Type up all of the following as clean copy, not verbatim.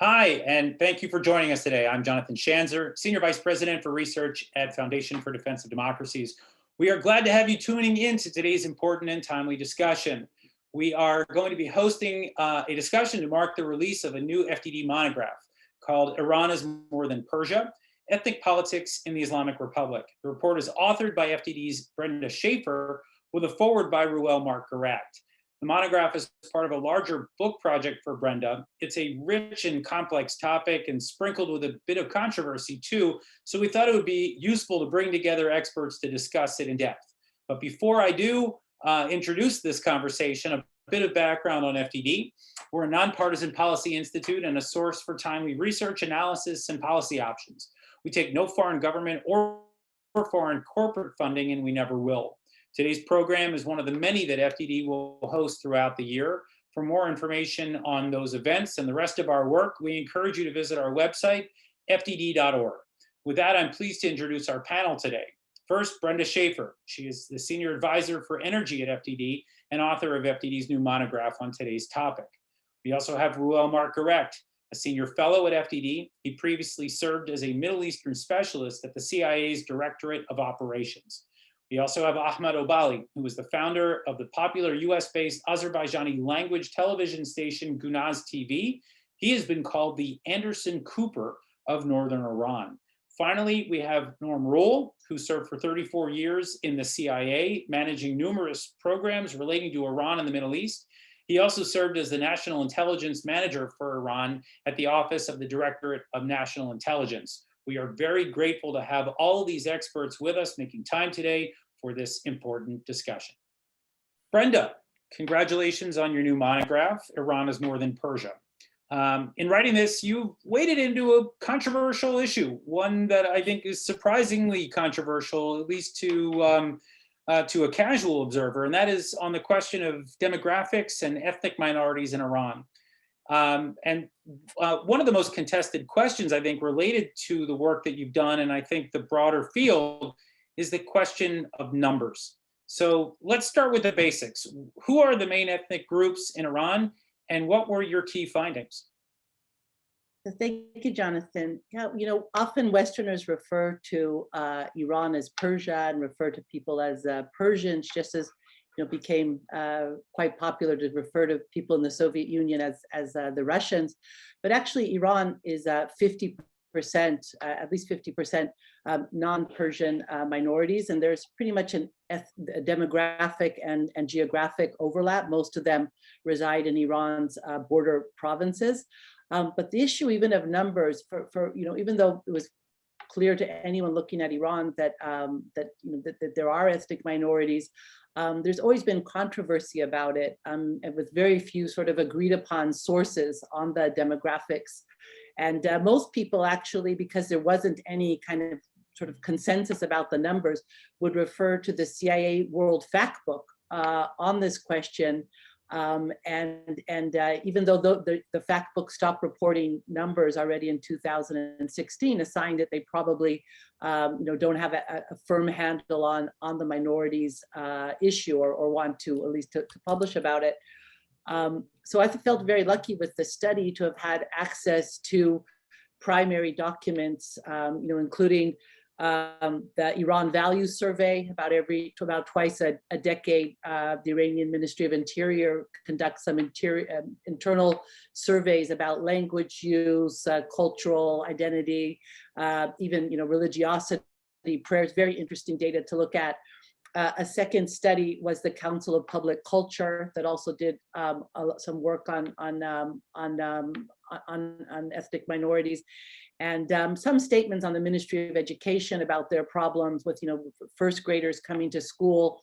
Hi, and thank you for joining us today. I'm Jonathan Schanzer, Senior Vice President for Research at Foundation for Defense of Democracies. We are glad to have you tuning in to today's important and timely discussion. We are going to be hosting a discussion to mark the release of a new FDD monograph called Iran is More Than Persia, Ethnic Politics in the Islamic Republic. The report is authored by FDD's Brenda Schaefer with a foreword by Ruel Marc-Garact. The monograph is part of a larger book project for Brenda. It's a rich and complex topic and sprinkled with a bit of controversy too, so we thought it would be useful to bring together experts to discuss it in depth. But before I do introduce this conversation, a bit of background on FDD. We're a nonpartisan policy institute and a source for timely research, analysis, and policy options. We take no foreign government or foreign corporate funding, and we never will. Today's program is one of the many that FDD will host throughout the year. For more information on those events and the rest of our work, we encourage you to visit our website, fdd.org. With that, I'm pleased to introduce our panel today. First, Brenda Schaefer. She is the Senior Advisor for Energy at FDD and author of FDD's new monograph on today's topic. We also have Ruel Marc-Garact, a Senior Fellow at FDD. He previously served as a Middle Eastern Specialist at the CIA's Directorate of Operations. We also have Ahmad Obali, who is the founder of the popular US-based Azerbaijani language television station Gunaz TV. He has been called the Anderson Cooper of Northern Iran. Finally, we have Norm Rule, who served for 34 years in the CIA, managing numerous programs relating to Iran and the Middle East. He also served as the National Intelligence Manager for Iran at the Office of the Directorate of National Intelligence. We are very grateful to have all of these experts with us making time today for this important discussion. Brenda, congratulations on your new monograph, Iran is More Than Persia. In writing this, you waded into a controversial issue, one that I think is surprisingly controversial, at least to a casual observer, and that is on the question of demographics and ethnic minorities in Iran. One of the most contested questions, I think, related to the work that you've done, and I think the broader field, is the question of numbers. So let's start with the basics. Who are the main ethnic groups in Iran, and what were your key findings? Thank you, Jonathan. Yeah, often Westerners refer to Iran as Persia and refer to people as Persians, just as became quite popular to refer to people in the Soviet Union as the Russians. But actually, Iran is 50%, at least 50% non-Persian minorities, and there's pretty much a demographic and geographic overlap. Most of them reside in Iran's border provinces. But the issue even of numbers, even though it was clear to anyone looking at Iran that there are ethnic minorities, there's always been controversy about it, and with very few sort of agreed upon sources on the demographics. And most people actually, because there wasn't any kind of sort of consensus about the numbers, would refer to the CIA World Factbook on this question. Even though the fact book stopped reporting numbers already in 2016, a sign that they probably don't have a firm handle on the minorities issue, or want to at least to publish about it. So I felt very lucky with the study to have had access to primary documents, including the Iran Values Survey. About twice a decade, the Iranian Ministry of Interior conducts some internal surveys about language use, cultural identity, even religiosity, prayers. Very interesting data to look at. A second study was the Council of Public Culture that also did some work on ethnic minorities, and some statements on the Ministry of Education about their problems with first graders coming to school,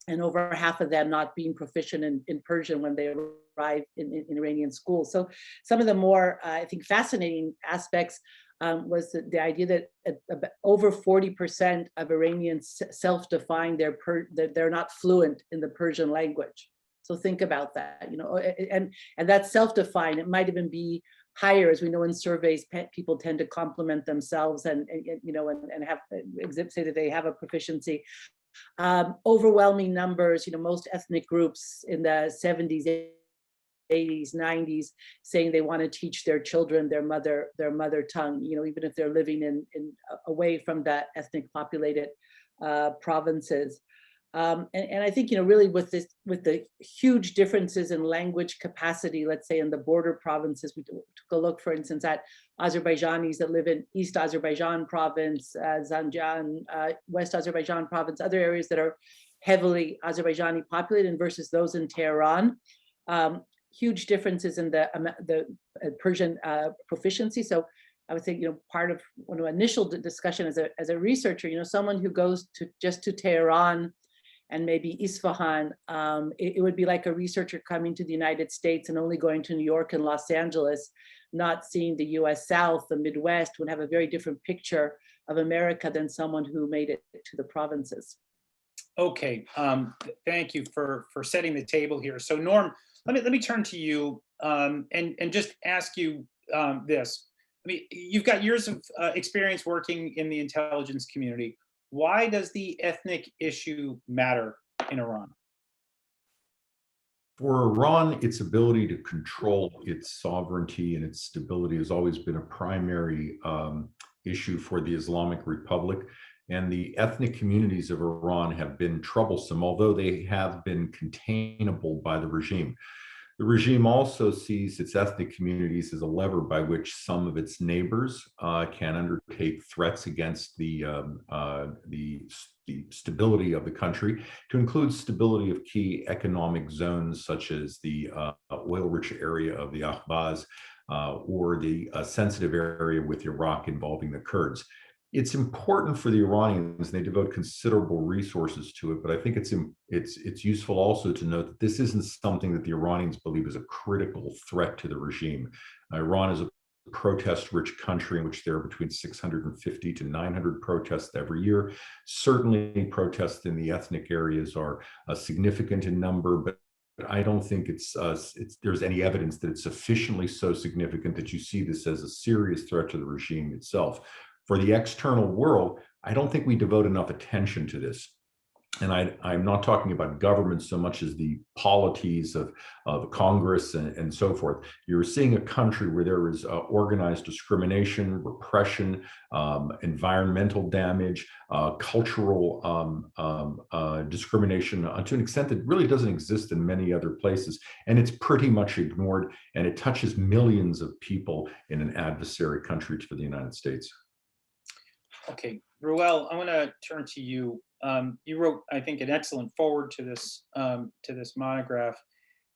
and over half of them not being proficient in Persian when they arrive in Iranian schools. So some of the more I think fascinating aspects was the idea that over 40% of Iranians self-define they're not fluent in the Persian language. So think about that, and that's self-defined. It might even be higher, as we know in surveys. People tend to compliment themselves and have say that they have a proficiency. Overwhelming numbers, most ethnic groups in the 70s, 80s, 90s, saying they want to teach their children their mother tongue, even if they're living in away from the ethnic populated provinces. And I think, really with the huge differences in language capacity, let's say in the border provinces, we took a look, for instance, at Azerbaijanis that live in East Azerbaijan province, Zanjan, West Azerbaijan province, other areas that are heavily Azerbaijani populated versus those in Tehran. Huge differences in the Persian proficiency. So I would say, part of one of initial discussion as a researcher, someone who goes to Tehran and maybe Isfahan, it would be like a researcher coming to the United States and only going to New York and Los Angeles, not seeing the US South, the Midwest, would have a very different picture of America than someone who made it to the provinces. Okay, thank you for setting the table here. So Norm, let me turn to you and just ask you this. I mean, you've got years of experience working in the intelligence community. Why does the ethnic issue matter in Iran? For Iran, its ability to control its sovereignty and its stability has always been a primary issue for the Islamic Republic. And the ethnic communities of Iran have been troublesome, although they have been containable by the regime. The regime also sees its ethnic communities as a lever by which some of its neighbors can undertake threats against the stability of the country, to include stability of key economic zones such as the oil-rich area of the Ahvaz or the sensitive area with Iraq involving the Kurds. It's important for the Iranians, and they devote considerable resources to it, but I think it's useful also to note that this isn't something that the Iranians believe is a critical threat to the regime. Iran is a protest-rich country in which there are between 650 to 900 protests every year. Certainly protests in the ethnic areas are significant in number, but I don't think there's any evidence that it's sufficiently so significant that you see this as a serious threat to the regime itself. For the external world, I don't think we devote enough attention to this. And I'm not talking about government so much as the polities of Congress and so forth. You're seeing a country where there is organized discrimination, repression, environmental damage, cultural discrimination to an extent that really doesn't exist in many other places. And it's pretty much ignored, and it touches millions of people in an adversary country to the United States. Okay, Ruel, I want to turn to you. You wrote, I think, an excellent foreword to this monograph,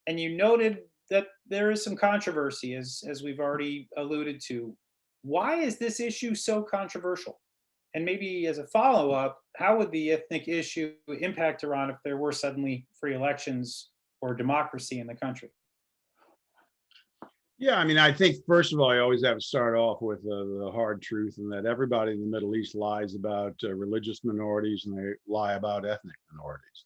and you noted that there is some controversy, as we've already alluded to. Why is this issue so controversial? And maybe as a follow-up, how would the ethnic issue impact Iran if there were suddenly free elections or democracy in the country? Yeah, I mean, I think, first of all, I always have to start off with the hard truth, and that everybody in the Middle East lies about religious minorities, and they lie about ethnic minorities.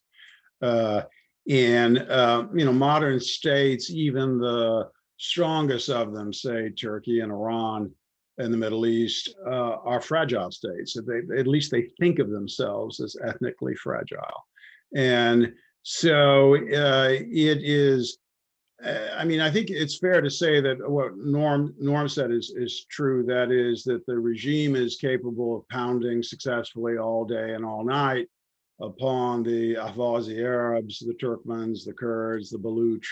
Modern states, even the strongest of them, say Turkey and Iran and the Middle East, are fragile states. At least they think of themselves as ethnically fragile. And so it is, I think it's fair to say that what Norm said is true. That is, that the regime is capable of pounding successfully all day and all night upon the Ahvazi Arabs, the Turkmens, the Kurds, the Baluch.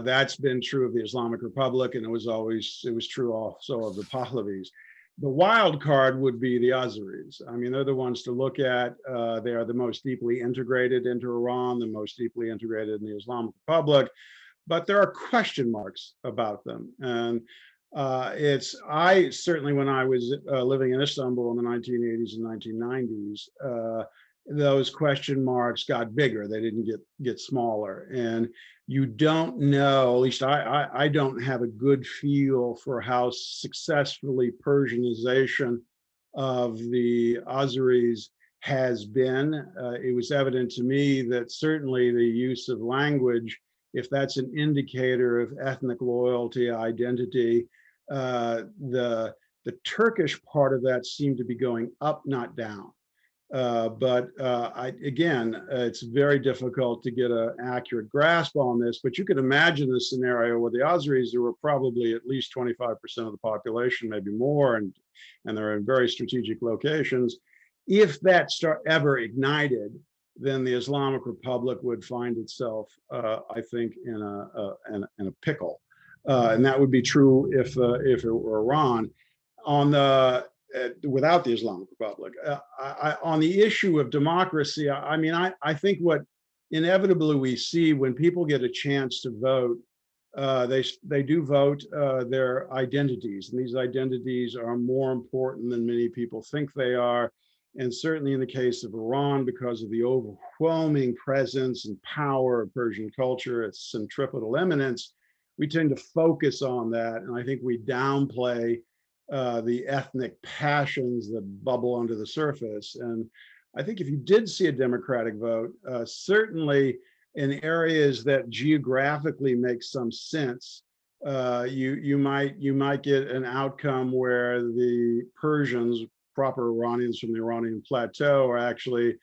That's been true of the Islamic Republic, and it was true also of the Pahlavis. The wild card would be the Azeris. I mean, they're the ones to look at. They are the most deeply integrated into Iran, the most deeply integrated in the Islamic Republic. But there are question marks about them. And I certainly, when I was living in Istanbul in the 1980s and 1990s, those question marks got bigger. They didn't get smaller. And you don't know, at least I don't have a good feel for how successfully Persianization of the Azeris has been. It was evident to me that certainly the use of language, if that's an indicator of ethnic loyalty, identity, the Turkish part of that seemed to be going up, not down. It's very difficult to get an accurate grasp on this, but you could imagine the scenario where the Azeris, there were probably at least 25% of the population, maybe more, and they're in very strategic locations. If that ever ignited, then the Islamic Republic would find itself, I think, in a pickle. And that would be true if it were Iran. Without the Islamic Republic. On the issue of democracy, I think what inevitably we see when people get a chance to vote, they do vote their identities, and these identities are more important than many people think they are. And certainly in the case of Iran, because of the overwhelming presence and power of Persian culture, its centripetal eminence, we tend to focus on that. And I think we downplay the ethnic passions that bubble under the surface. And I think if you did see a Democratic vote, certainly in areas that geographically make some sense, you might get an outcome where the Persians, proper Iranians from the Iranian plateau, are actually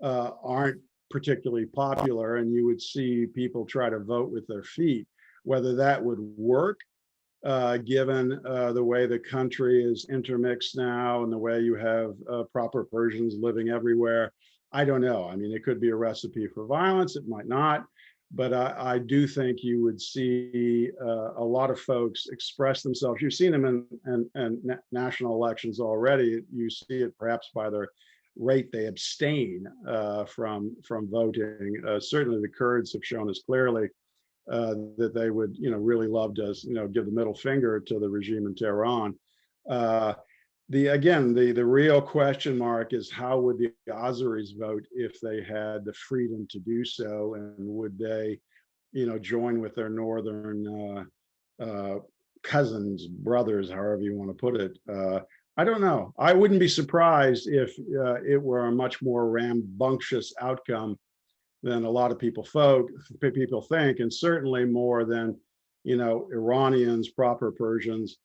aren't particularly popular, and you would see people try to vote with their feet. Whether that would work, given the way the country is intermixed now and the way you have proper Persians living everywhere, I don't know. I mean, it could be a recipe for violence, it might not, but I do think you would see a lot of folks express themselves. You've seen them in national elections already. You see it perhaps by their rate they abstain from voting. Certainly the Kurds have shown us clearly that they would, really love to, give the middle finger to the regime in Tehran. The real question mark is, how would the Azeris vote if they had the freedom to do so, and would they, join with their northern cousins, brothers, however you want to put it? I don't know. I wouldn't be surprised if it were a much more rambunctious outcome than a lot of people think, and certainly more than Iranians, proper Persians,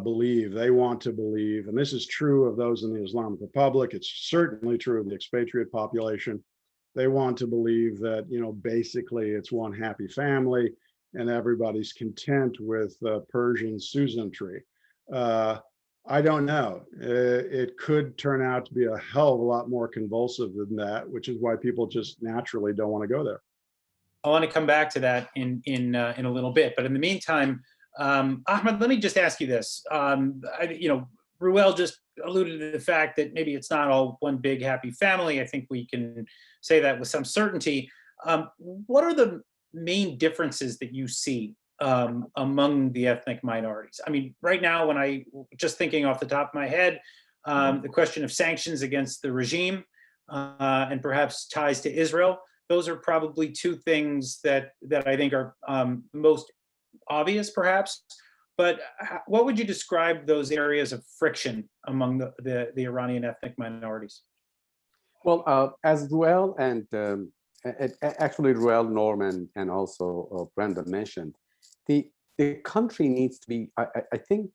believe. They want to believe, and this is true of those in the Islamic Republic. It's certainly true of the expatriate population. They want to believe that basically it's one happy family, and everybody's content with Persian suzerainty. I don't know. It could turn out to be a hell of a lot more convulsive than that, which is why people just naturally don't want to go there. I want to come back to that in a little bit, but in the meantime, Ahmed, let me just ask you this. Ruel just alluded to the fact that maybe it's not all one big happy family. I think we can say that with some certainty. What are the main differences that you see among the ethnic minorities? I mean, right now, when I just thinking off the top of my head, the question of sanctions against the regime and perhaps ties to Israel, those are probably two things that I think are most obvious, perhaps. But what would you describe those areas of friction among the Iranian ethnic minorities? Well, as Ruel and actually Ruel, Norman, and also Brenda mentioned, the country needs to be, I think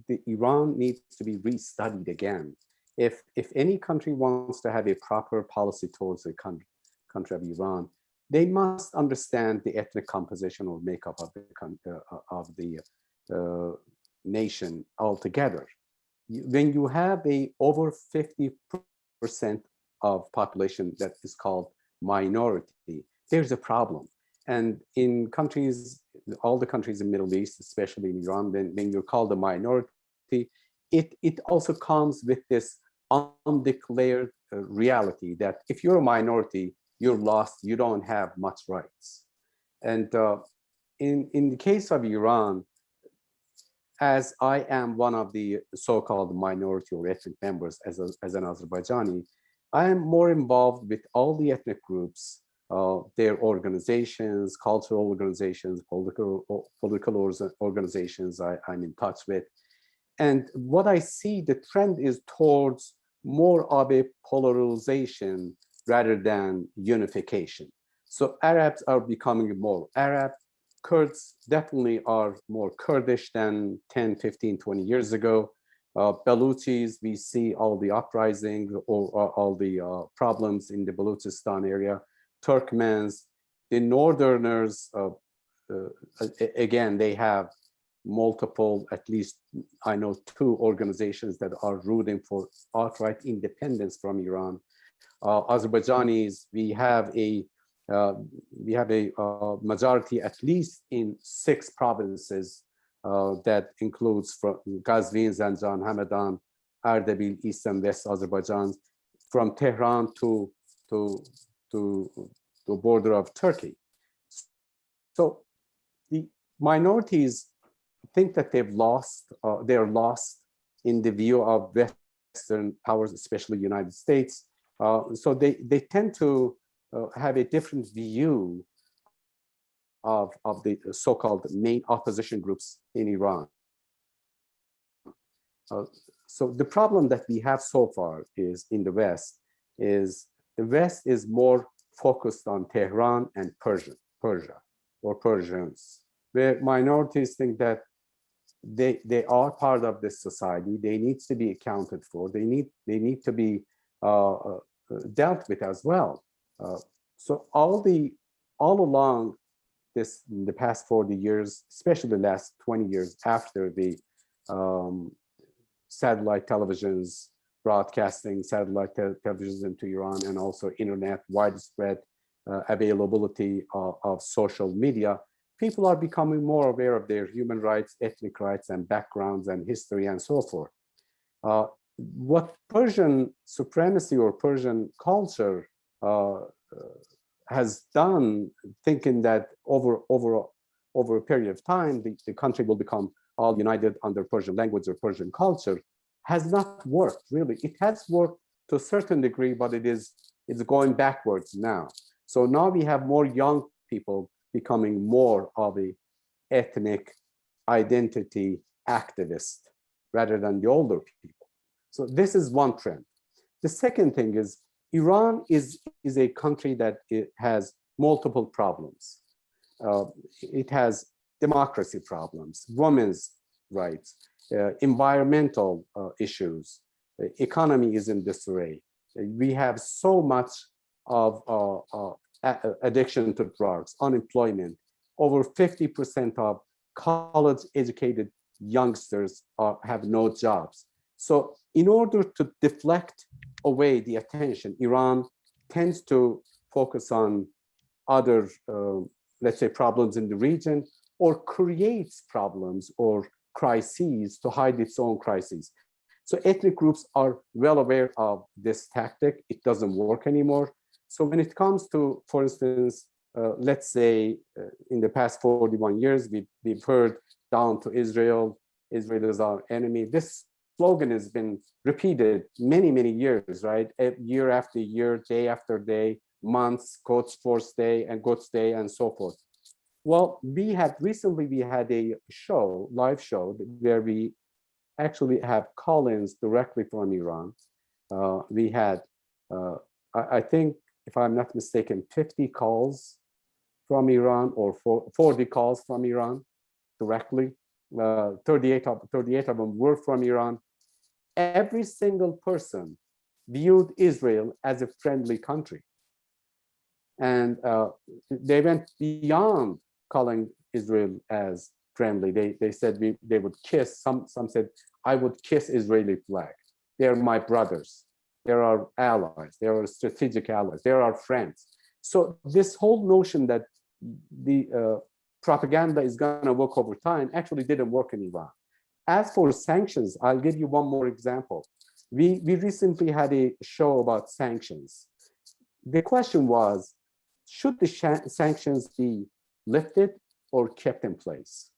the Iran needs to be restudied again. If any country wants to have a proper policy towards the country of Iran, they must understand the ethnic composition or makeup of the nation altogether. When you have over 50% of population that is called minority, there's a problem. And in countries, all the countries in the Middle East, especially in Iran, when you're called a minority, it also comes with this undeclared reality that if you're a minority, you're lost, you don't have much rights. And in the case of Iran, as I am one of the so-called minority or ethnic members as an Azerbaijani, I am more involved with all the ethnic groups, their organizations, cultural organizations, political organizations I'm in touch with. And what I see, the trend is towards more of a polarization rather than unification. So Arabs are becoming more Arab. Kurds definitely are more Kurdish than 10, 15, 20 years ago. Baluchis, we see all the uprisings or all the problems in the Baluchistan area. Turkmens, the Northerners, again, they have multiple, at least I know 2 organizations that are rooting for outright independence from Iran. Azerbaijanis, we have a majority at least in 6 provinces that includes from Ghazvin, Zanjan, Hamadan, Ardabil, East and West Azerbaijan, from Tehran to the border of Turkey. So the minorities think that they're lost in the view of Western powers, especially United States. So they tend to have a different view of the so-called main opposition groups in Iran. So the problem that we have so far is in the West is the West is more focused on Tehran and Persia or Persians, where minorities think that they are part of this society. They need to be accounted for. They need to be dealt with as well. So all along the past 40 years, especially the last 20 years after the satellite televisions broadcasting satellite televisions into Iran, and also internet widespread availability of social media, people are becoming more aware of their human rights, ethnic rights, and backgrounds and history and so forth. What Persian supremacy or Persian culture has done, thinking that over a period of time, the country will become all united under Persian language or Persian culture, has not worked, really. It has worked to a certain degree, but it's going backwards now. So now we have more young people becoming more of a ethnic identity activist rather than the older people. So this is one trend. The second thing is Iran is a country that it has multiple problems. It has democracy problems, women's rights, environmental issues, economy is in disarray. We have so much of addiction to drugs, unemployment. Over 50% of college-educated youngsters have no jobs. So in order to deflect away the attention, Iran tends to focus on other, let's say, problems in the region, or creates problems or crises to hide its own crises. So ethnic groups are well aware of this tactic. It doesn't work anymore. So when it comes to, for instance, let's say in the past 41 years, we've heard down to Israel, Israel is our enemy. This slogan has been repeated many, many years, right? Year after year, day after day, months, Quds Force Day and Quds Day and so forth. Well, recently we had a live show where we actually have call-ins directly from Iran. We had, I think, if I'm not mistaken, 50 calls from Iran or 40 calls from Iran directly. 38 of them were from Iran. Every single person viewed Israel as a friendly country. And they went beyond calling Israel as friendly. They said they would kiss, some said, I would kiss Israeli flag. They're my brothers. They're our allies. They're our strategic allies. They're our friends. So this whole notion that the propaganda is going to work over time actually didn't work in Iran. As for sanctions, I'll give you one more example. We recently had a show about sanctions. The question was, should the sanctions be lifted or kept in place?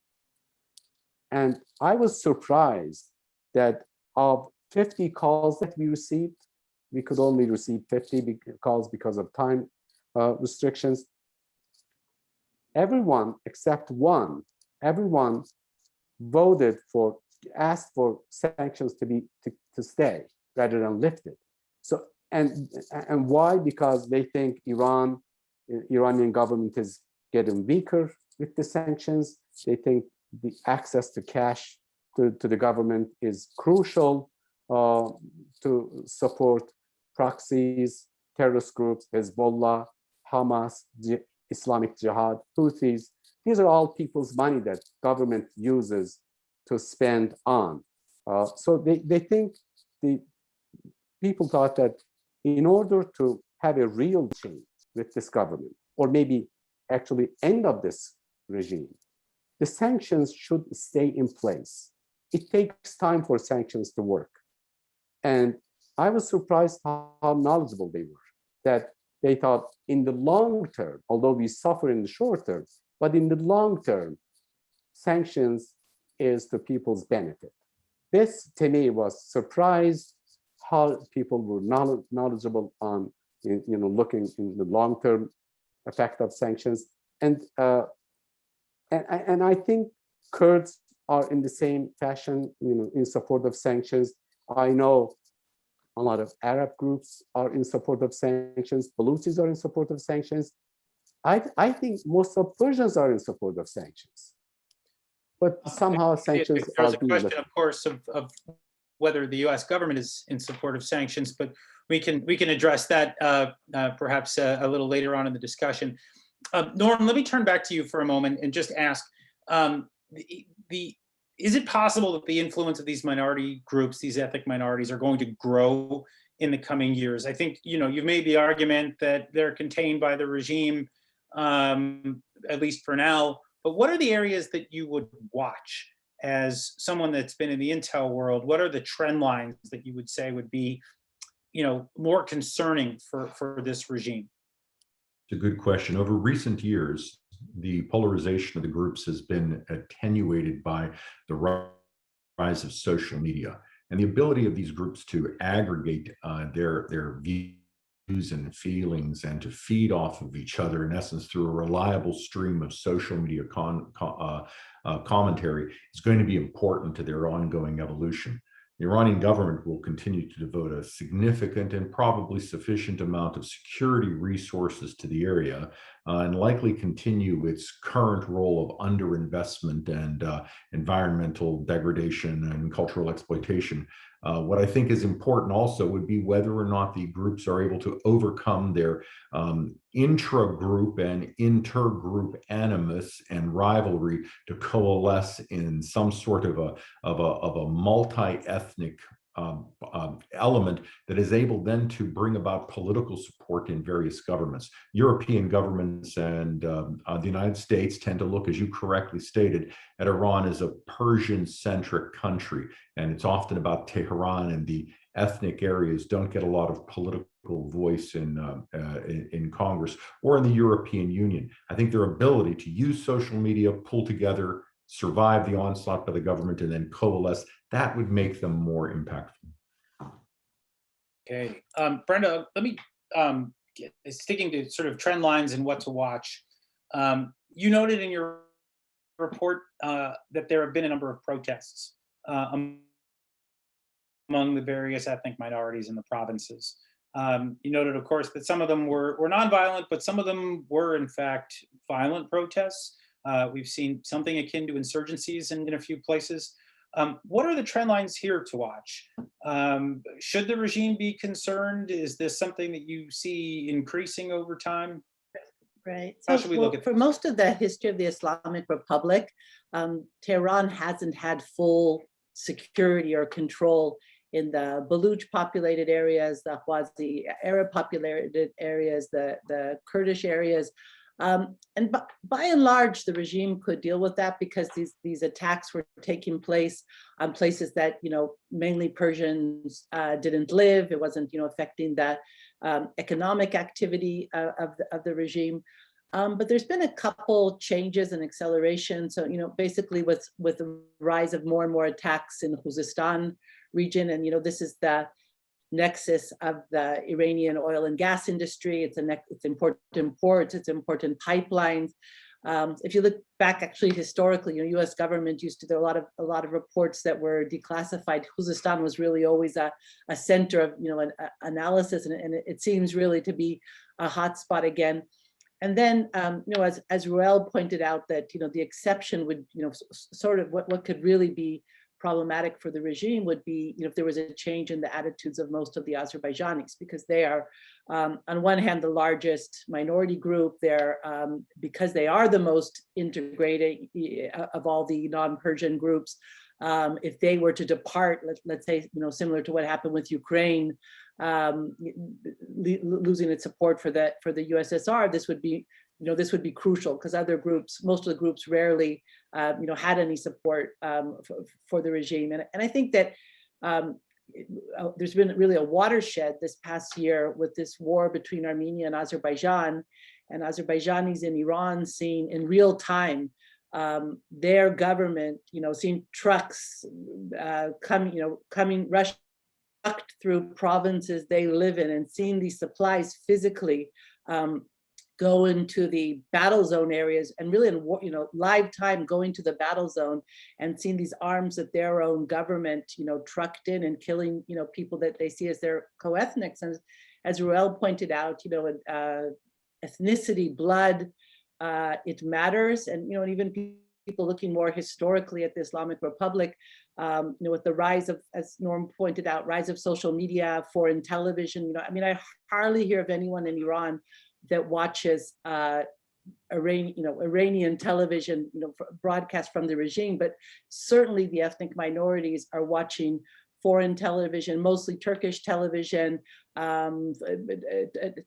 And I was surprised that of 50 calls that we received, we could only receive 50 calls because of time restrictions. Everyone except one, everyone asked for sanctions to stay rather than lifted. So and why? Because they think Iranian government is getting weaker with the sanctions. They think the access to cash to the government is crucial to support proxies, terrorist groups, Hezbollah, Hamas, Islamic Jihad, Houthis. These are all people's money that government uses to spend on. So they think, the people thought that in order to have a real change with this government, or maybe actually end of this regime, the sanctions should stay in place. It takes time for sanctions to work. And I was surprised how knowledgeable they were, that they thought in the long term, although we suffer in the short term, but in the long term, sanctions is to people's benefit. This, to me, was surprised how people were knowledgeable on, looking in the long-term effect of sanctions. And I think Kurds are in the same fashion, in support of sanctions. I know a lot of Arab groups are in support of sanctions. Baluchis are in support of sanctions. I think most of Persians are in support of sanctions. But somehow sanctions There's are a being question, lifted. of course, of whether the U.S. government is in support of sanctions, but we can address that perhaps a little later on in the discussion. Norm, let me turn back to you for a moment and just ask, is it possible that the influence of these minority groups, these ethnic minorities, are going to grow in the coming years? I think, you've made the argument that they're contained by the regime, at least for now, but what are the areas that you would watch as someone that's been in the intel world? What are the trend lines that you would say would be, more concerning for this regime? It's a good question. Over recent years, the polarization of the groups has been attenuated by the rise of social media and the ability of these groups to aggregate their views and feelings and to feed off of each other, in essence, through a reliable stream of social media commentary is going to be important to their ongoing evolution. The Iranian government will continue to devote a significant and probably sufficient amount of security resources to the area and likely continue its current role of underinvestment and environmental degradation and cultural exploitation. What I think is important also would be whether or not the groups are able to overcome their intra-group and intergroup animus and rivalry to coalesce in some sort of a multi-ethnic element that is able then to bring about political support in various governments. European governments and the United States tend to look, as you correctly stated, at Iran as a Persian-centric country, and it's often about Tehran, and the ethnic areas don't get a lot of political voice in Congress or in the European Union. I think their ability to use social media, pull together, survive the onslaught by the government, and then coalesce, that would make them more impactful. Okay, Brenda, let me, sticking to sort of trend lines and what to watch. You noted in your report that there have been a number of protests among the various ethnic minorities in the provinces. You noted, of course, that some of them were nonviolent, but some of them were, in fact, violent protests. We've seen something akin to insurgencies in a few places. What are the trend lines here to watch? Should the regime be concerned? Is this something that you see increasing over time? Right. How should we look at for this? most of the history of the Islamic Republic, Tehran hasn't had full security or control in the Baluch populated areas, the Ahwazi Arab populated areas, the Kurdish areas. And by and large, the regime could deal with that because these attacks were taking place on places that, mainly Persians didn't live. It wasn't, affecting the economic activity of the regime. But there's been a couple changes and acceleration. So, basically with the rise of more and more attacks in the Khuzestan region, and, this is the nexus of the Iranian oil and gas industry. It's important ports, it's important pipelines. If you look back, actually historically, U.S. government used to do a lot of reports that were declassified. Khuzestan was really always a center of an analysis, and it seems really to be a hotspot again. And then, as Ruel pointed out, that the exception would, sort of what could really be problematic for the regime would be, if there was a change in the attitudes of most of the Azerbaijanis, because they are, on one hand, the largest minority group. They're, because they are the most integrated of all the non-Persian groups. If they were to depart, let's say, similar to what happened with Ukraine, losing its support for the USSR, this would be, this would be crucial, because other groups, most of the groups rarely, had any support for the regime. And I think that there's been really a watershed this past year with this war between Armenia and Azerbaijanis in Iran seeing in real time their government, seeing trucks rushing through provinces they live in, and seeing these supplies physically go into the battle zone areas, and really in live time going to the battle zone and seeing these arms that their own government trucked in and killing people that they see as their co-ethnics. And as Ruel pointed out, ethnicity, blood, it matters. And and even people looking more historically at the Islamic Republic, with the rise of, as Norm pointed out, rise of social media, foreign television. I hardly hear of anyone in Iran that watches Iranian television, broadcast from the regime, but certainly the ethnic minorities are watching foreign television, mostly Turkish television,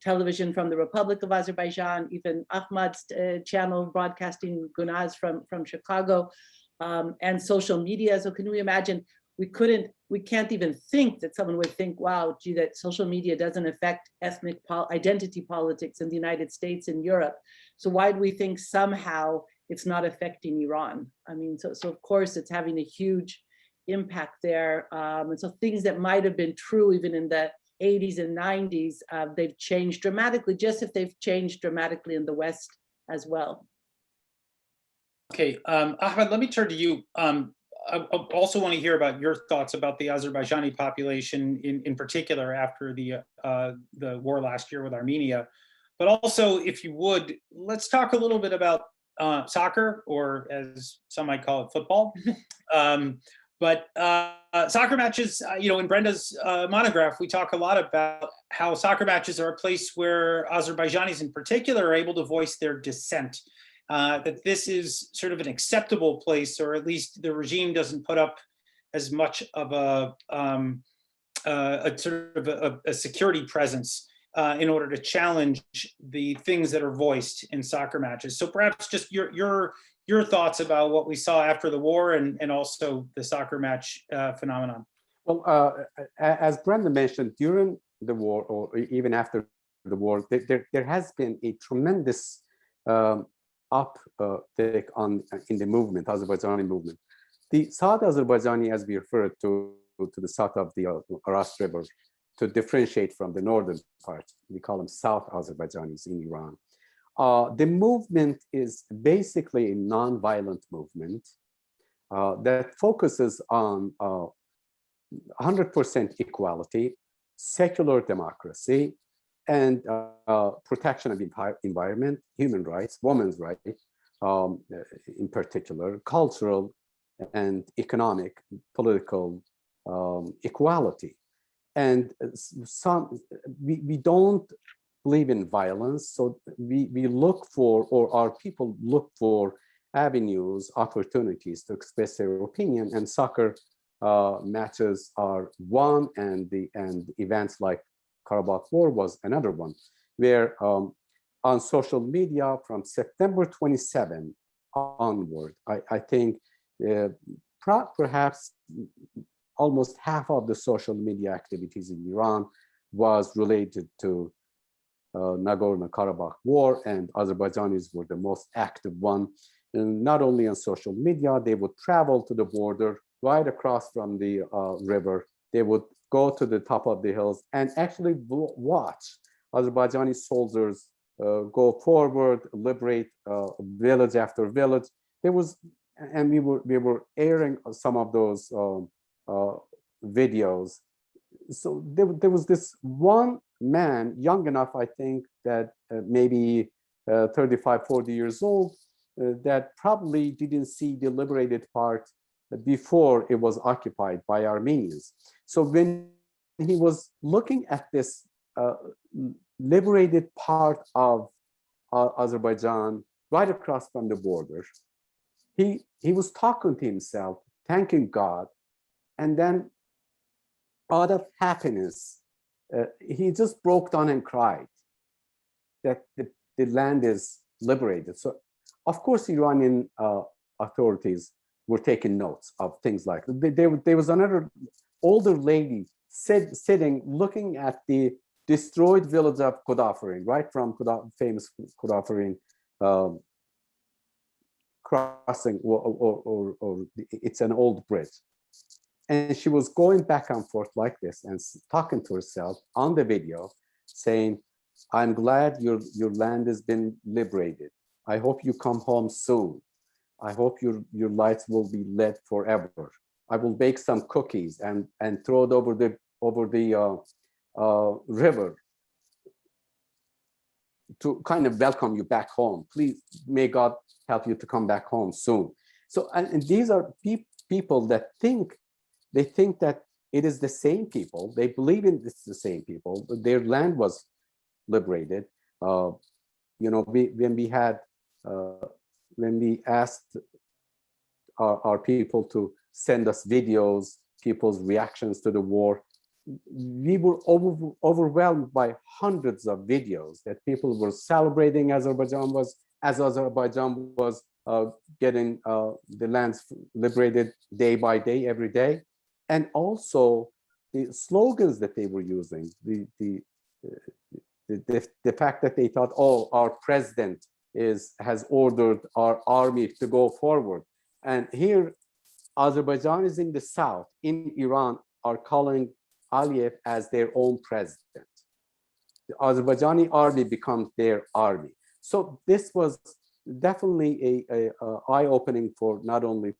television from the Republic of Azerbaijan, even Ahmad's channel broadcasting Gunaz from Chicago, and social media. So can we imagine, we can't even think that someone would think, wow, gee, that social media doesn't affect ethnic identity politics in the United States and Europe. So why do we think somehow it's not affecting Iran? So of course it's having a huge impact there. And so things that might have been true even in the 80s and 90s, they've changed dramatically, just if they've changed dramatically in the West as well. Okay, Ahmed, let me turn to you. I also want to hear about your thoughts about the Azerbaijani population in particular after the war last year with Armenia. But also, if you would, let's talk a little bit about soccer, or as some might call it, football. But soccer matches, in Brenda's monograph, we talk a lot about how soccer matches are a place where Azerbaijanis in particular are able to voice their dissent. That this is sort of an acceptable place, or at least the regime doesn't put up as much of a sort of a security presence in order to challenge the things that are voiced in soccer matches. So perhaps just your thoughts about what we saw after the war and also the soccer match phenomenon. Well, as Brenda mentioned, during the war, or even after the war, there has been a tremendous uptick in the movement, Azerbaijani movement. The South Azerbaijani, as we refer to the south of the Aras River, to differentiate from the northern part, we call them South Azerbaijanis in Iran. The movement is basically a non-violent movement that focuses on 100% equality, secular democracy, and protection of the environment, human rights, women's rights, in particular, cultural and economic, political equality. And we don't believe in violence, so we look for, or our people look for, avenues, opportunities to express their opinion, and soccer matches are one, and events like Karabakh War was another one, where on social media from September 27 onward, I think perhaps almost half of the social media activities in Iran was related to Nagorno-Karabakh War, and Azerbaijanis were the most active one. And not only on social media, they would travel to the border right across from the river. They would go to the top of the hills and actually watch Azerbaijani soldiers go forward, liberate village after village. There was, and we were airing some of those videos. So there was this one man, young enough, I think, that maybe 35, 40 years old, that probably didn't see the liberated part before it was occupied by Armenians. So when he was looking at this liberated part of Azerbaijan right across from the border, he was talking to himself, thanking God, and then out of happiness, he just broke down and cried that the land is liberated. So of course, Iranian authorities were taking notes of things like that. There was another older lady sitting looking at the destroyed village of Khodaffarin, right from famous Khodaffarin crossing, or it's an old bridge. And she was going back and forth like this and talking to herself on the video, saying, I'm glad your land has been liberated. I hope you come home soon. I hope your lights will be lit forever. I will bake some cookies and throw it over the river to kind of welcome you back home. Please, may God help you to come back home soon. So, and these are people that think that it is the same people. They believe it's the same people. Their land was liberated. When we asked our people to send us videos, people's reactions to the war, we were overwhelmed by hundreds of videos that people were celebrating Azerbaijan was getting the lands liberated day by day, every day. And also the slogans that they were using, the fact that they thought, oh, our president has ordered our army to go forward. And here, Azerbaijan is in the south, in Iran, are calling Aliyev as their own president. The Azerbaijani army becomes their army. So this was definitely a eye-opening for not only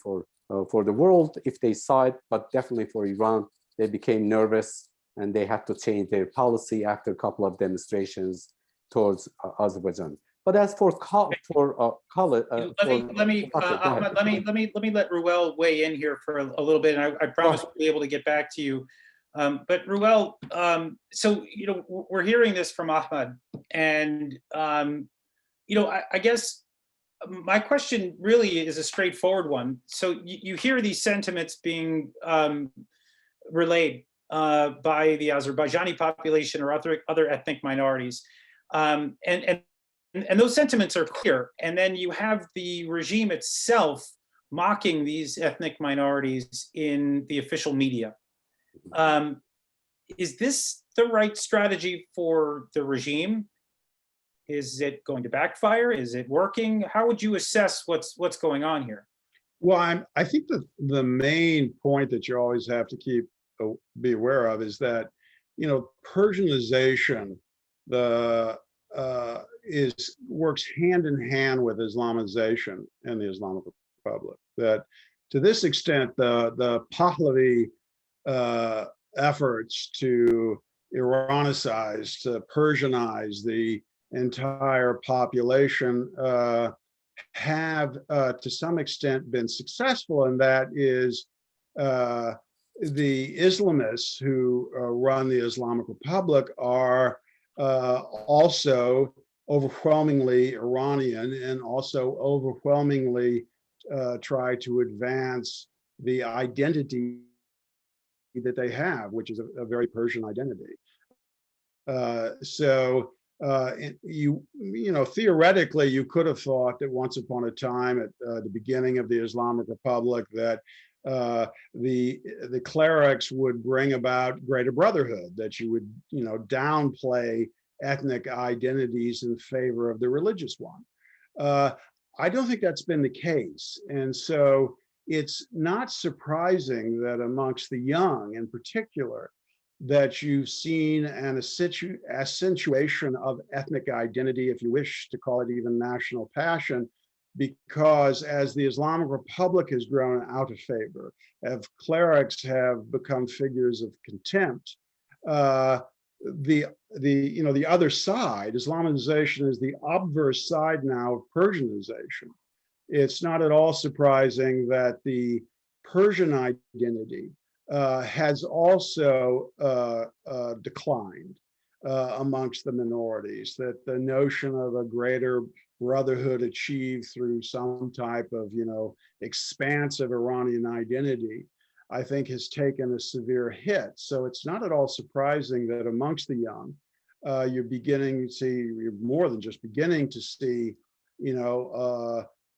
for the world if they saw it, but definitely for Iran. They became nervous and they had to change their policy after a couple of demonstrations towards Azerbaijan. But as for let me let Ruel weigh in here for a little bit, and I promise we'll be able to get back to you. But Ruel, so we're hearing this from Ahmad, and I guess my question really is a straightforward one. So you hear these sentiments being relayed by the Azerbaijani population or other ethnic minorities, and those sentiments are clear. And then you have the regime itself mocking these ethnic minorities in the official media. Is this the right strategy for the regime? Is it going to backfire? Is it working? How would you assess what's going on here? Well, I think that the main point that you always have to be aware of is that, Persianization works hand in hand with Islamization in the Islamic Republic. That to this extent, the Pahlavi efforts to Iranicize, to Persianize the entire population have to some extent been successful, and that is the Islamists who run the Islamic Republic are also overwhelmingly Iranian and also overwhelmingly try to advance the identity that they have, which is a very Persian identity. Theoretically, you could have thought that once upon a time at the beginning of the Islamic Republic that the clerics would bring about greater brotherhood, that you would, downplay ethnic identities in favor of the religious one. I don't think that's been the case. And so it's not surprising that amongst the young in particular, that you've seen an accentuation of ethnic identity, if you wish to call it even national passion, because as the Islamic Republic has grown out of favor, as clerics have become figures of contempt, the other side, Islamization, is the obverse side now of Persianization. it's not at all surprising that the Persian identity has also declined amongst the minorities, that the notion of a greater brotherhood achieved through some type of, expansive Iranian identity, I think has taken a severe hit. So it's not at all surprising that amongst the young, you're beginning to see, you're more than just beginning to see,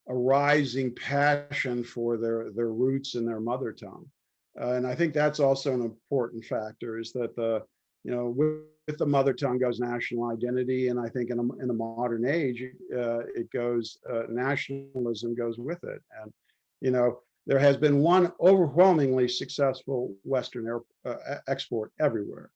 a rising passion for their roots and their mother tongue. And I think that's also an important factor, is that with the mother tongue goes national identity, and I think in a modern age, it goes nationalism goes with it. And there has been one overwhelmingly successful Western export everywhere,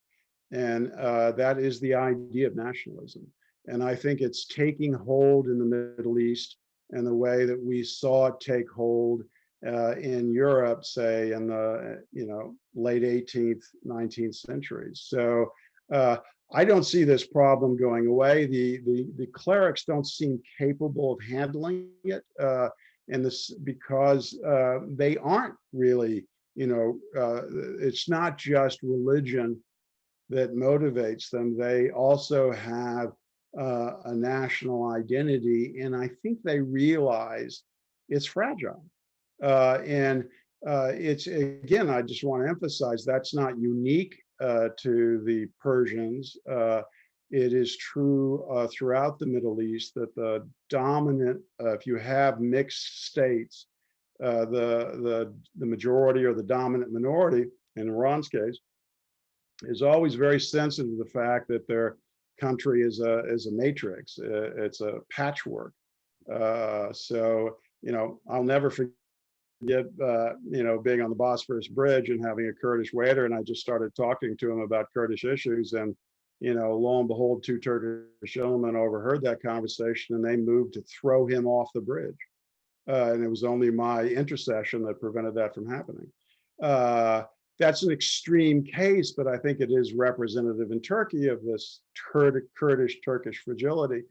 and that is the idea of nationalism. And I think it's taking hold in the Middle East, and the way that we saw it take hold in Europe, say in the late 18th, 19th centuries. So I don't see this problem going away. The clerics don't seem capable of handling it, and this because they aren't really, it's not just religion that motivates them. They also have a national identity, and I think they realize it's fragile. And it's, again, I just want to emphasize that's not unique to the Persians. It is true throughout the Middle East that the dominant, if you have mixed states, the majority or the dominant minority, in Iran's case, is always very sensitive to the fact that their country is a matrix. It's a patchwork. So I'll never forget being on the Bosphorus Bridge and having a Kurdish waiter, and I just started talking to him about Kurdish issues, and lo and behold, two Turkish gentlemen overheard that conversation, and they moved to throw him off the bridge, and it was only my intercession that prevented that from happening. That's an extreme case, but I think it is representative in Turkey of this Kurdish-Turkish fragility.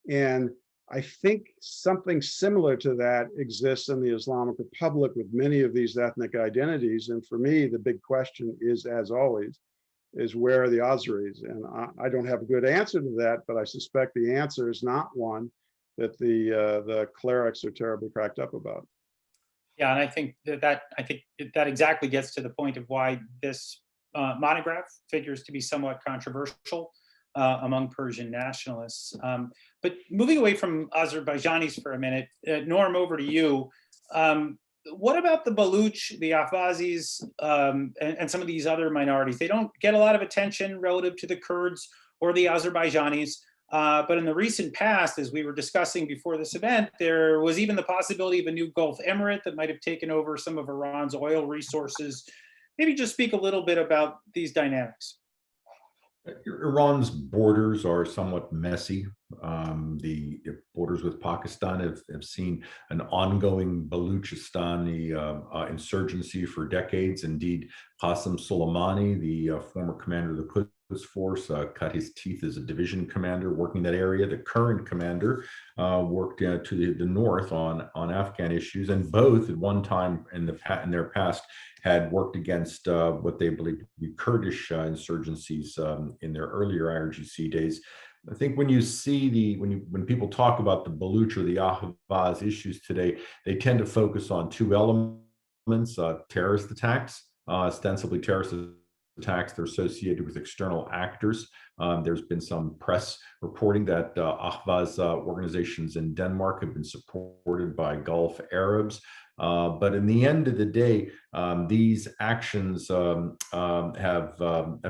And I think something similar to that exists in the Islamic Republic with many of these ethnic identities. And for me, the big question is, as always, is where are the Azeris? And I don't have a good answer to that, but I suspect the answer is not one that the clerics are terribly cracked up about. Yeah, and I think that exactly gets to the point of why this monograph figures to be somewhat controversial among Persian nationalists. But moving away from Azerbaijanis for a minute, Norm, over to you. What about the Baluch, the Ahvazis, and some of these other minorities? They don't get a lot of attention relative to the Kurds or the Azerbaijanis. But in the recent past, as we were discussing before this event, there was even the possibility of a new Gulf Emirate that might have taken over some of Iran's oil resources. Maybe just speak a little bit about these dynamics. Iran's borders are somewhat messy. The borders with Pakistan have seen an ongoing Baluchistani insurgency for decades. Indeed, Qasem Soleimani, the former commander of the Quds Force, cut his teeth as a division commander working that area. The current commander worked to the north on Afghan issues, and both at one time in their past had worked against what they believed to be Kurdish insurgencies in their earlier IRGC days. I think when you see when people talk about the Baluch or the Ahvaz issues today, they tend to focus on two elements: terrorist attacks, ostensibly terrorist attacks. They're associated with external actors. There's been some press reporting that Ahvaz organizations in Denmark have been supported by Gulf Arabs. But in the end of the day, these actions have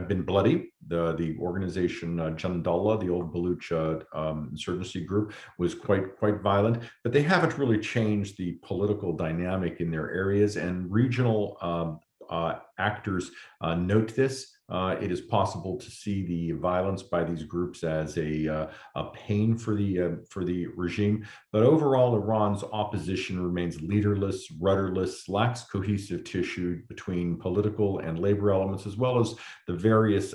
been bloody. The organization Jandallah, the old Baluch insurgency group, was quite violent. But they haven't really changed the political dynamic in their areas, and regional actors note this. It is possible to see the violence by these groups as a pain for the regime. But overall, Iran's opposition remains leaderless, rudderless, lacks cohesive tissue between political and labor elements, as well as the various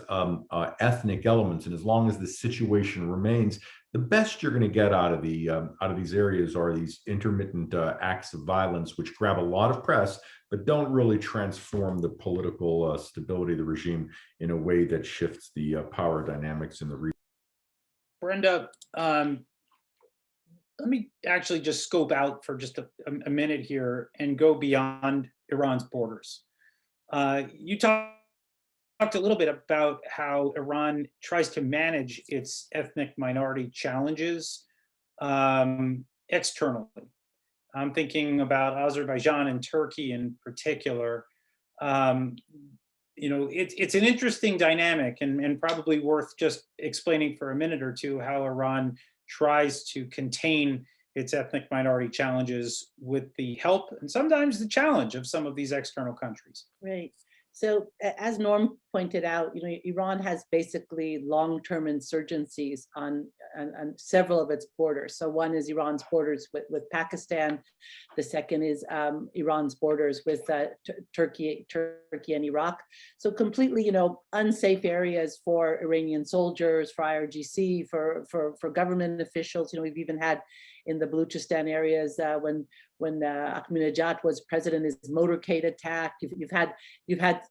ethnic elements. And as long as the situation remains the best you're going to get out of these areas are these intermittent acts of violence, which grab a lot of press, but don't really transform the political stability of the regime in a way that shifts the power dynamics in the region. Brenda, let me actually just scope out for just a minute here and go beyond Iran's borders. You talked a little bit about how Iran tries to manage its ethnic minority challenges externally. I'm thinking about Azerbaijan and Turkey in particular. You know, it's an interesting dynamic and probably worth just explaining for a minute or two how Iran tries to contain its ethnic minority challenges with the help and sometimes the challenge of some of these external countries. Right. So as Norm pointed out, you know, Iran has basically long-term insurgencies on several of its borders. So one is Iran's borders with Pakistan. The second is Iran's borders with Turkey and Iraq. So completely, you know, unsafe areas for Iranian soldiers, for IRGC, for government officials. You know, we've even had in the Baluchistan areas when Ahmadinejad was president, his motorcade attacked. You've had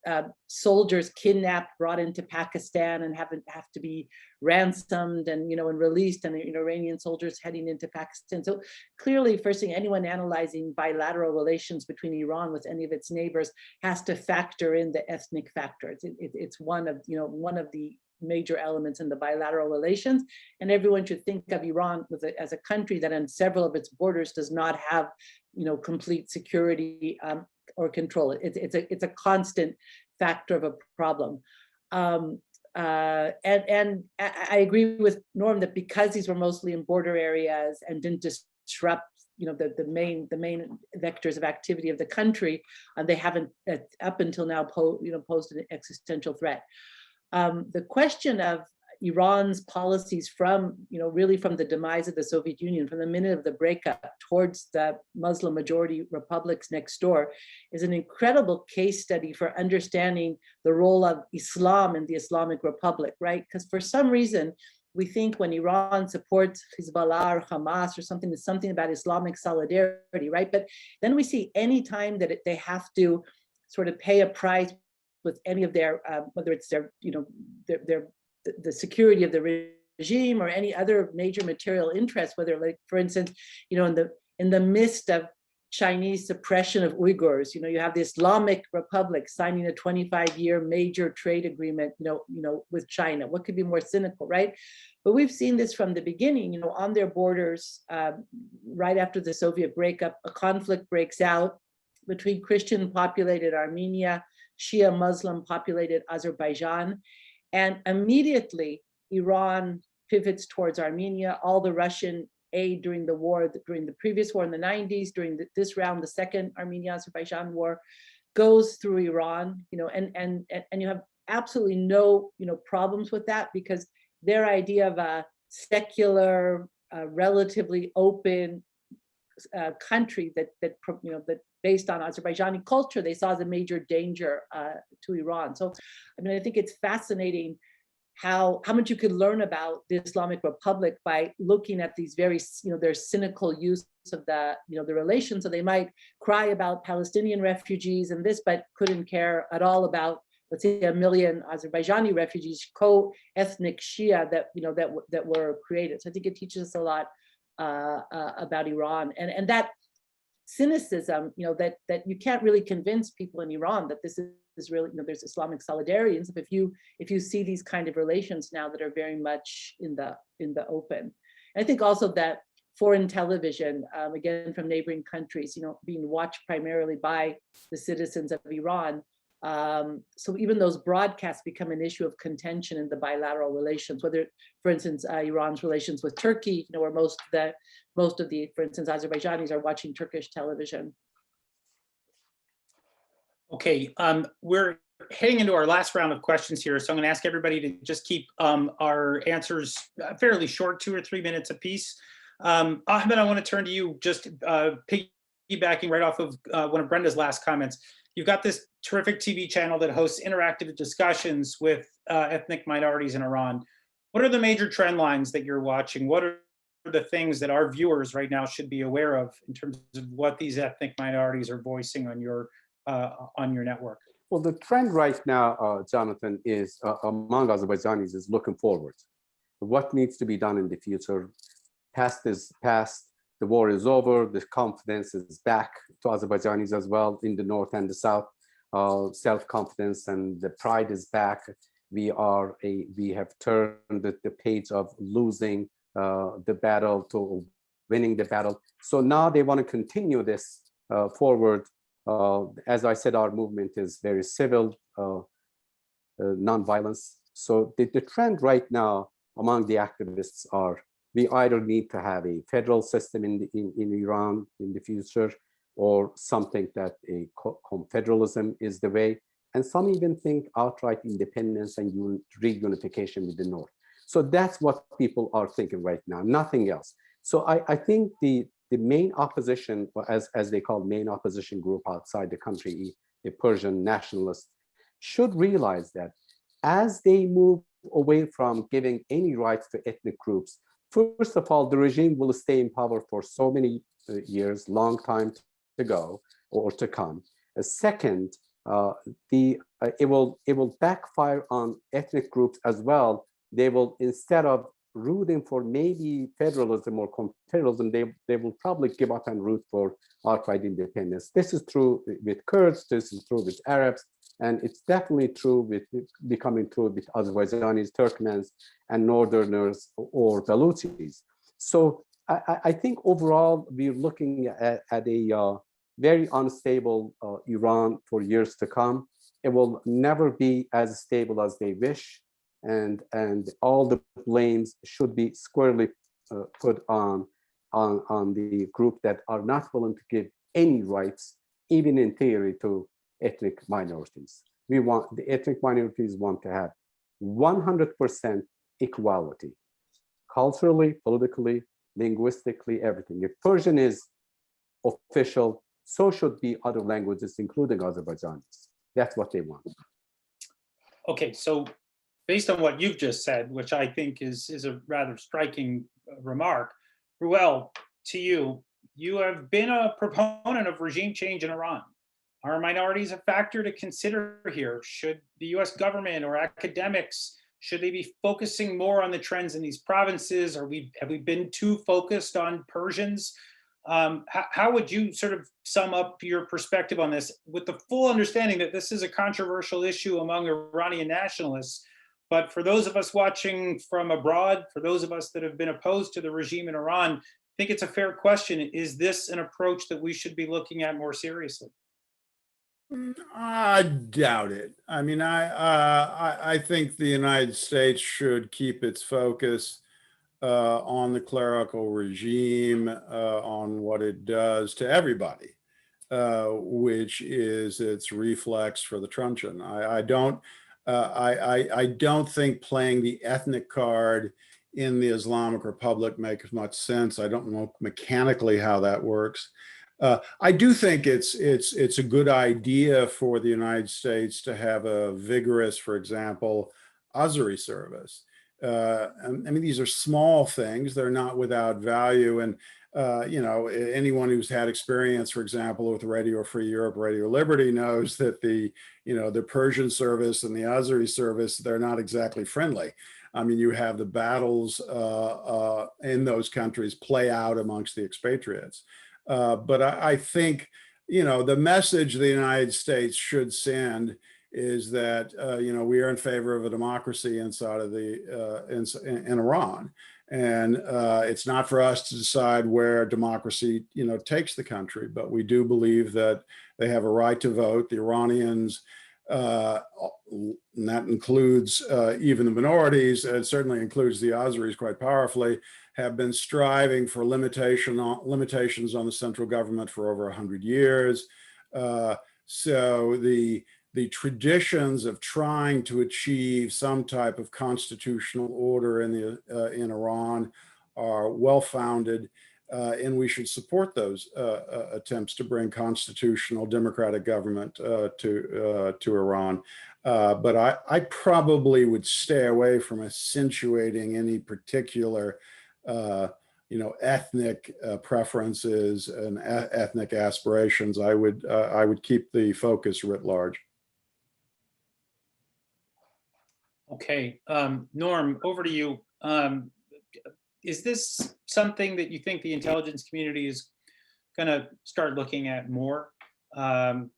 soldiers kidnapped, brought into Pakistan, and have to be ransomed and and released, and Iranian soldiers heading into Pakistan. So clearly, first thing, anyone analyzing bilateral relations between Iran with any of its neighbors has to factor in the ethnic factor. It's one of the major elements in the bilateral relations, and everyone should think of Iran as a country that on several of its borders does not have complete security or control. It's a constant factor of a problem. And I agree with Norm that because these were mostly in border areas and didn't disrupt the main vectors of activity of the country, they haven't up until now posed an existential threat. The question of Iran's policies really from the demise of the Soviet Union, from the minute of the breakup towards the Muslim majority republics next door, is an incredible case study for understanding the role of Islam in the Islamic Republic, right? Because for some reason, we think when Iran supports Hezbollah or Hamas or something, it's something about Islamic solidarity, right? But then we see any time that they have to sort of pay a price with any of their, whether it's the security of the regime or any other major material interest, whether, like, for instance, in the midst of Chinese suppression of Uyghurs, you have the Islamic Republic signing a 25-year major trade agreement, with China. What could be more cynical, right? But we've seen this from the beginning, on their borders, right after the Soviet breakup, a conflict breaks out between Christian populated Armenia, Shia Muslim populated Azerbaijan, and immediately Iran pivots towards Armenia. All the Russian aid during the war, during the previous war in the 90s, during this round, the second Armenia-Azerbaijan war, goes through Iran, and you have absolutely no, problems with that, because their idea of a secular, relatively open country that based on Azerbaijani culture, they saw as a major danger to Iran. So, I think it's fascinating how much you could learn about the Islamic Republic by looking at these very, their cynical use of the, the relations. So they might cry about Palestinian refugees and this, but couldn't care at all about, let's say, 1 million Azerbaijani refugees, co-ethnic Shia that were created. So I think it teaches us a lot about Iran, and that cynicism, that you can't really convince people in Iran that this is really, there's Islamic solidarity. And so if you see these kind of relations now that are very much in the open. And I think also that foreign television, again, from neighboring countries, being watched primarily by the citizens of Iran. So even those broadcasts become an issue of contention in the bilateral relations, whether, for instance, Iran's relations with Turkey, where most of the, for instance, Azerbaijanis are watching Turkish television. Okay, we're heading into our last round of questions here, so I'm going to ask everybody to just keep our answers fairly short, 2 or 3 minutes apiece. Ahmed, I want to turn to you, just piggybacking right off of one of Brenda's last comments. You've got this terrific TV channel that hosts interactive discussions with ethnic minorities in Iran. what are the major trend lines that you're watching? What are the things that our viewers right now should be aware of in terms of what these ethnic minorities are voicing on your network? Well, the trend right now, Jonathan, is among Azerbaijanis is looking forward. What needs to be done in the future? Past is past. The war is over. The confidence is back to Azerbaijanis as well in the north and the south. Self-confidence and the pride is back. We have turned the page of losing the battle to winning the battle. So now they want to continue this forward. As I said, our movement is very civil, non-violence. So the trend right now among the activists are, we either need to have a federal system in Iran in the future, or something that a confederalism is the way. And some even think outright independence and reunification with the North. So that's what people are thinking right now, nothing else. So I think the main opposition, or as they call main opposition group outside the country, the Persian nationalists, should realize that as they move away from giving any rights to ethnic groups, first of all, the regime will stay in power for so many years, long time to go or to come. Second, it will backfire on ethnic groups as well. They will, instead of rooting for maybe federalism or confederalism, they will probably give up and root for outright independence. This is true with Kurds, this is true with Arabs, and it's definitely becoming true with Azerbaijanis, Turkmens, and Northerners or Baluchis. So I think overall, we're looking at a very unstable Iran for years to come. It will never be as stable as they wish. And all the blames should be squarely put on the group that are not willing to give any rights, even in theory, to ethnic minorities. The ethnic minorities want to have 100% equality, culturally, politically, linguistically, everything. If Persian is official, so should be other languages, including Azerbaijanis. That's what they want. Okay, so based on what you've just said, which I think is a rather striking remark, Ruel, to you, you have been a proponent of regime change in Iran. Are minorities a factor to consider here? Should the US government or academics, should they be focusing more on the trends in these provinces? Have we been too focused on Persians? How would you sort of sum up your perspective on this, with the full understanding that this is a controversial issue among Iranian nationalists? But for those of us watching from abroad, for those of us that have been opposed to the regime in Iran, I think it's a fair question. Is this an approach that we should be looking at more seriously? I doubt it. I mean, I think the United States should keep its focus on the clerical regime, on what it does to everybody, which is its reflex for the truncheon. I don't think playing the ethnic card in the Islamic Republic makes much sense. I don't know mechanically how that works. I do think it's a good idea for the United States to have a vigorous, for example, Azeri service. I mean, these are small things; they're not without value. And you know, anyone who's had experience, for example, with Radio Free Europe, Radio Liberty, knows that the Persian service and the Azeri service, they're not exactly friendly. I mean, you have the battles in those countries play out amongst the expatriates. But I think, you know, the message the United States should send is that, you know, we are in favor of a democracy inside of in Iran. And it's not for us to decide where democracy, you know, takes the country, but we do believe that they have a right to vote. The Iranians, and that includes even the minorities, and certainly includes the Azeris quite powerfully, have been striving for limitations on the central government for over 100 years. So the traditions of trying to achieve some type of constitutional order in Iran are well-founded, and we should support those attempts to bring constitutional democratic government to Iran. But I probably would stay away from accentuating any particular, ethnic preferences and ethnic aspirations. I would keep the focus writ large. Okay, Norm, over to you. Is this something that you think the intelligence community is going to start looking at more,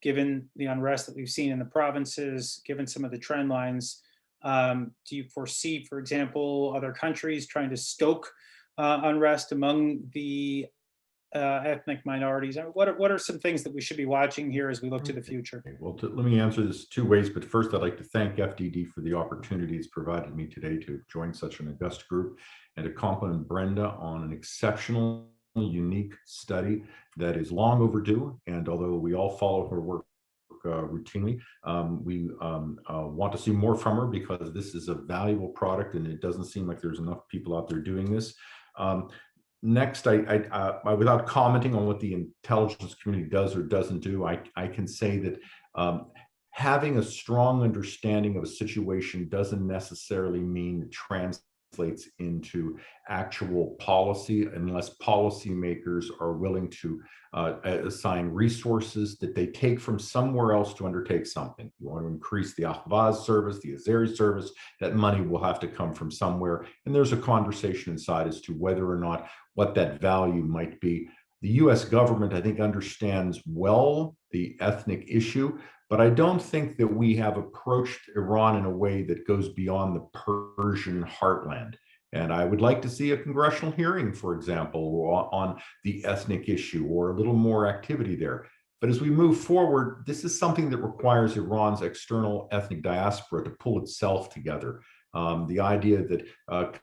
given the unrest that we've seen in the provinces, given some of the trend lines? Do you foresee, for example, other countries trying to stoke unrest among the ethnic minorities? What are some things that we should be watching here as we look to the future? Okay, well, let me answer this two ways, but first I'd like to thank FDD for the opportunity it's provided me today to join such an august group, and to compliment Brenda on an exceptional, unique study that is long overdue. And although we all follow her work routinely, we want to see more from her, because this is a valuable product and it doesn't seem like there's enough people out there doing this. Next, without commenting on what the intelligence community does or doesn't do, I can say that having a strong understanding of a situation doesn't necessarily mean it translates into actual policy, unless policymakers are willing to assign resources that they take from somewhere else to undertake something. You want to increase the Ahvaz service, the Azeri service, that money will have to come from somewhere. And there's a conversation inside as to whether or not what that value might be. The US government, I think, understands well the ethnic issue, but I don't think that we have approached Iran in a way that goes beyond the Persian heartland. And I would like to see a congressional hearing, for example, on the ethnic issue, or a little more activity there. But as we move forward, this is something that requires Iran's external ethnic diaspora to pull itself together. The idea that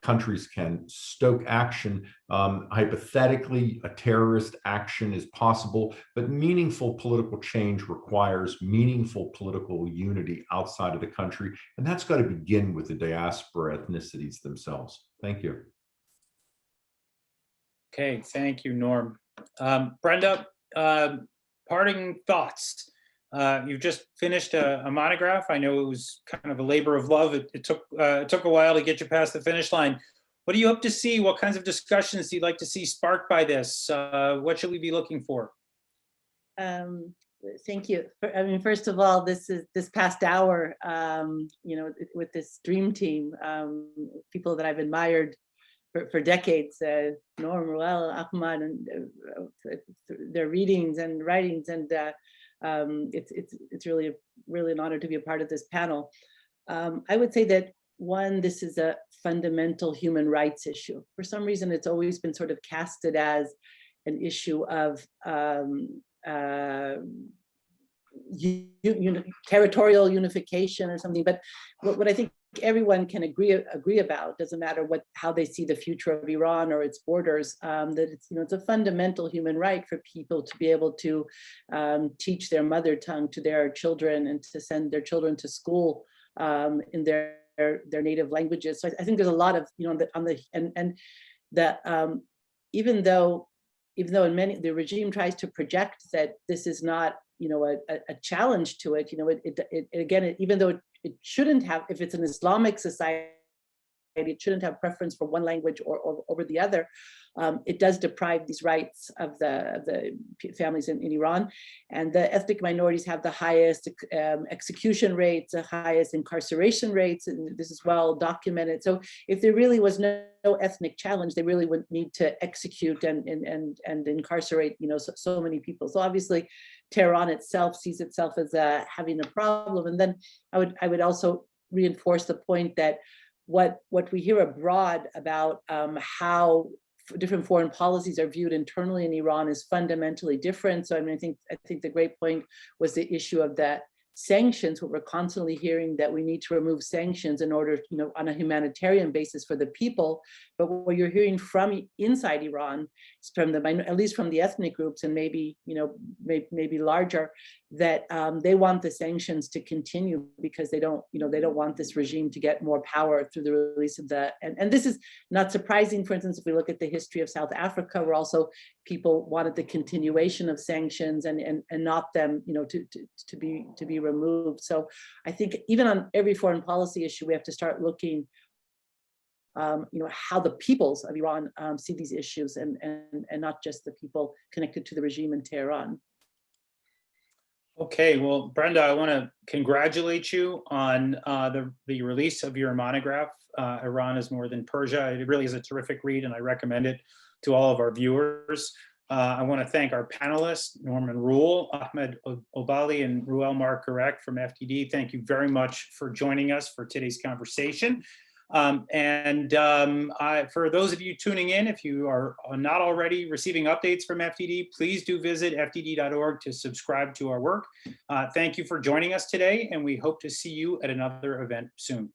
countries can stoke action, hypothetically, a terrorist action is possible, but meaningful political change requires meaningful political unity outside of the country. And that's got to begin with the diaspora ethnicities themselves. Thank you. Okay, thank you, Norm. Brenda, parting thoughts. You've just finished a monograph. I know it was kind of a labor of love. It took a while to get you past the finish line. What do you hope to see? What kinds of discussions do you like to see sparked by this? What should we be looking for? Thank you. I mean, first of all, this past hour, with this dream team, people that I've admired for decades, Norm, Ruel, Ahmad, and their readings and writings, and it's really an honor to be a part of this panel. I would say that, one, this is a fundamental human rights issue. For some reason, it's always been sort of casted as an issue of territorial unification or something. But what I think everyone can agree about, doesn't matter how they see the future of Iran or its borders, that it's a fundamental human right for people to be able to teach their mother tongue to their children, and to send their children to school in their native languages. So I think there's a lot of even though in many, the regime tries to project that this is not a challenge to it, again, even though it shouldn't have, if it's an Islamic society, it shouldn't have preference for one language or over the other. It does deprive these rights of the families in Iran, and the ethnic minorities have the highest execution rates, the highest incarceration rates, and this is well documented. So if there really was no ethnic challenge, they really wouldn't need to execute and incarcerate so many people. So obviously, Tehran itself sees itself as having a problem. And then I would also reinforce the point that what we hear abroad about how different foreign policies are viewed internally in Iran is fundamentally different. So I mean, I think the great point was the issue of that sanctions, what we're constantly hearing, that we need to remove sanctions in order, on a humanitarian basis for the people. But what you're hearing from inside Iran, from at least from the ethnic groups, and maybe larger, that they want the sanctions to continue because they don't want this regime to get more power through the release of and this is not surprising. For instance, if we look at the history of South Africa, we're also people wanted the continuation of sanctions and not them, to be removed. So I think even on every foreign policy issue, we have to start looking, how the peoples of Iran see these issues, and not just the people connected to the regime in Tehran. Okay, well, Brenda, I want to congratulate you on the release of your monograph, Iran is More Than Persia. It really is a terrific read, and I recommend it to all of our viewers. I want to thank our panelists, Norman Rule, Ahmed Obali, and Ruel Marcorrect from FDD. Thank you very much for joining us for today's conversation. For those of you tuning in, if you are not already receiving updates from FDD, please do visit fdd.org to subscribe to our work. Thank you for joining us today, and we hope to see you at another event soon.